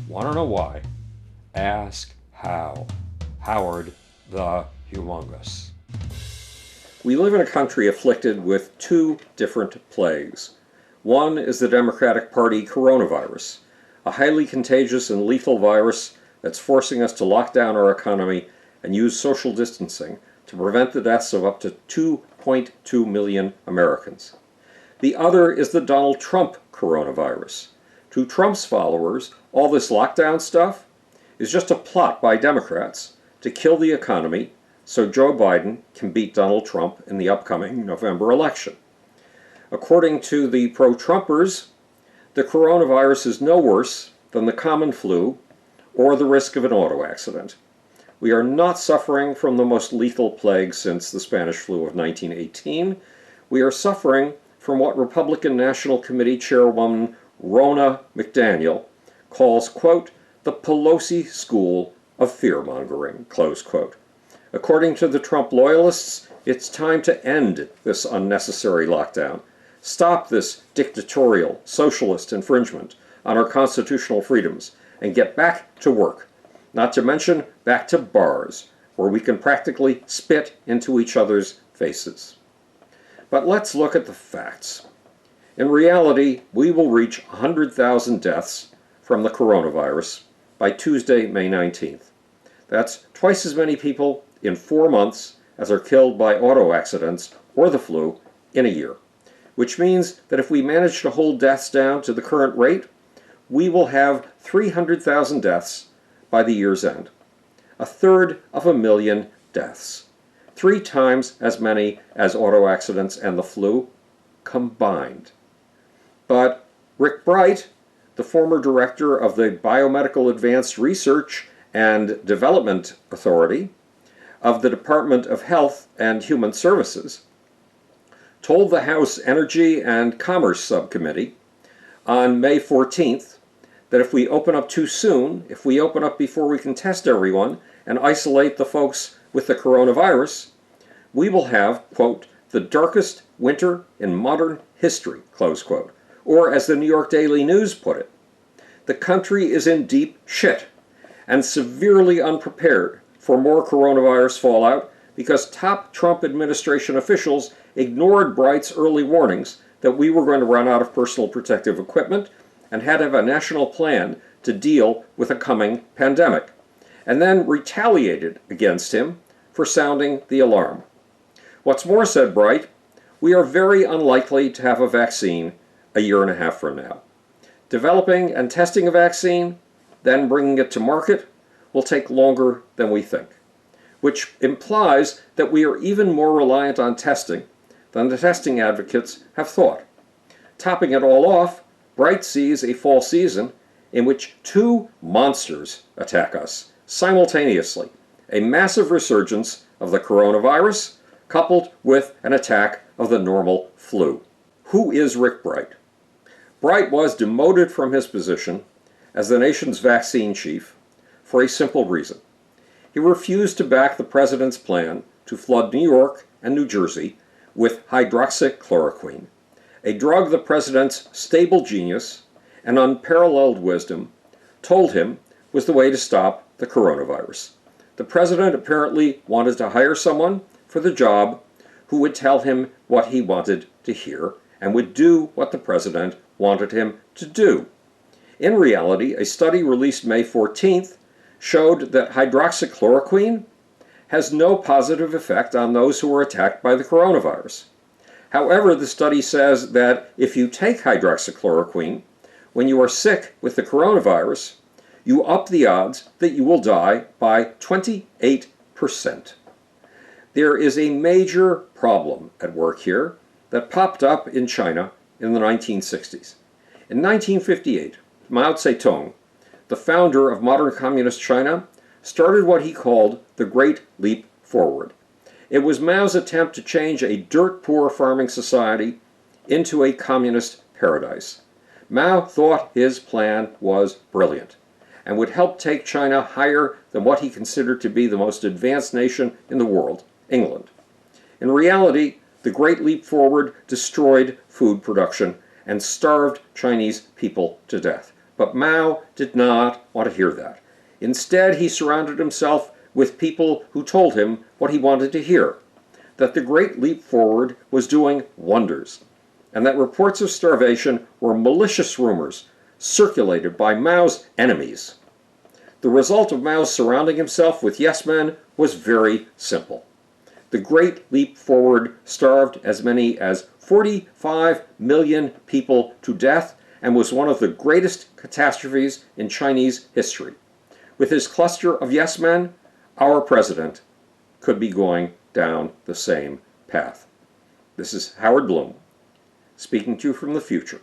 Want to know why? Ask how. Howard the Humongous. We live in a country afflicted with two different plagues. One is the Democratic Party coronavirus, a highly contagious and lethal virus that's forcing us to lock down our economy and use social distancing to prevent the deaths of up to 2.2 million Americans. The other is the Donald Trump coronavirus. To Trump's followers, all this lockdown stuff is just a plot by Democrats to kill the economy so Joe Biden can beat Donald Trump in the upcoming November election. According to the pro-Trumpers, the coronavirus is no worse than the common flu or the risk of an auto accident. We are not suffering from the most lethal plague since the Spanish flu of 1918. We are suffering from what Republican National Committee Chairwoman Ronna McDaniel calls, quote, the Pelosi school of fear-mongering, close quote. According to the Trump loyalists, it's time to end this unnecessary lockdown, stop this dictatorial, socialist infringement on our constitutional freedoms, and get back to work, not to mention back to bars, where we can practically spit into each other's faces. But let's look at the facts. In reality, we will reach 100,000 deaths from the coronavirus by Tuesday, May 19th. That's twice as many people in 4 months as are killed by auto accidents or the flu in a year, which means that if we manage to hold deaths down to the current rate, we will have 300,000 deaths by the year's end. 1/3 deaths. 3 times as many as auto accidents and the flu combined. But Rick Bright, the former director of the Biomedical Advanced Research and Development Authority of the Department of Health and Human Services, told the House Energy and Commerce Subcommittee on May 14th that if we open up too soon, if we open up before we can test everyone and isolate the folks with the coronavirus, we will have, quote, the darkest winter in modern history, close quote. Or as the New York Daily News put it, the country is in deep shit and severely unprepared for more coronavirus fallout because top Trump administration officials ignored Bright's early warnings that we were going to run out of personal protective equipment and had to have a national plan to deal with a coming pandemic, and then retaliated against him for sounding the alarm. What's more, said Bright, we are very unlikely to have a vaccine a year and a half from now. Developing and testing a vaccine, then bringing it to market, will take longer than we think, which implies that we are even more reliant on testing than the testing advocates have thought. Topping it all off, Bright sees a fall season in which 2 monsters attack us simultaneously, a massive resurgence of the coronavirus coupled with an attack of the normal flu. Who is Rick Bright? Bright was demoted from his position as the nation's vaccine chief for a simple reason. He refused to back the president's plan to flood New York and New Jersey with hydroxychloroquine, a drug the president's stable genius and unparalleled wisdom told him was the way to stop the coronavirus. The president apparently wanted to hire someone for the job who would tell him what he wanted to hear and would do what the president wanted him to do. In reality, a study released May 14th showed that hydroxychloroquine has no positive effect on those who are attacked by the coronavirus. However, the study says that if you take hydroxychloroquine when you are sick with the coronavirus, you up the odds that you will die by 28%. There is a major problem at work here that popped up in China in the 1960s. In 1958, Mao Tse Tung, the founder of modern communist China, started what he called the Great Leap Forward. It was Mao's attempt to change a dirt-poor farming society into a communist paradise. Mao thought his plan was brilliant and would help take China higher than what he considered to be the most advanced nation in the world, England. In reality, the Great Leap Forward destroyed food production and starved Chinese people to death. But Mao did not want to hear that. Instead, he surrounded himself with people who told him what he wanted to hear, that the Great Leap Forward was doing wonders, and that reports of starvation were malicious rumors circulated by Mao's enemies. The result of Mao's surrounding himself with yes-men was very simple. The Great Leap Forward starved as many as 45 million people to death and was one of the greatest catastrophes in Chinese history. With his cluster of yes-men, our president could be going down the same path. This is Howard Bloom, speaking to you from the future.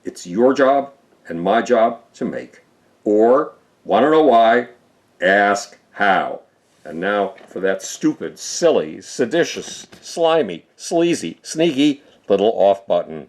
It's your job and my job to make. Or, want to know why? Ask how. And now for that stupid, silly, seditious, slimy, sleazy, sneaky little off button.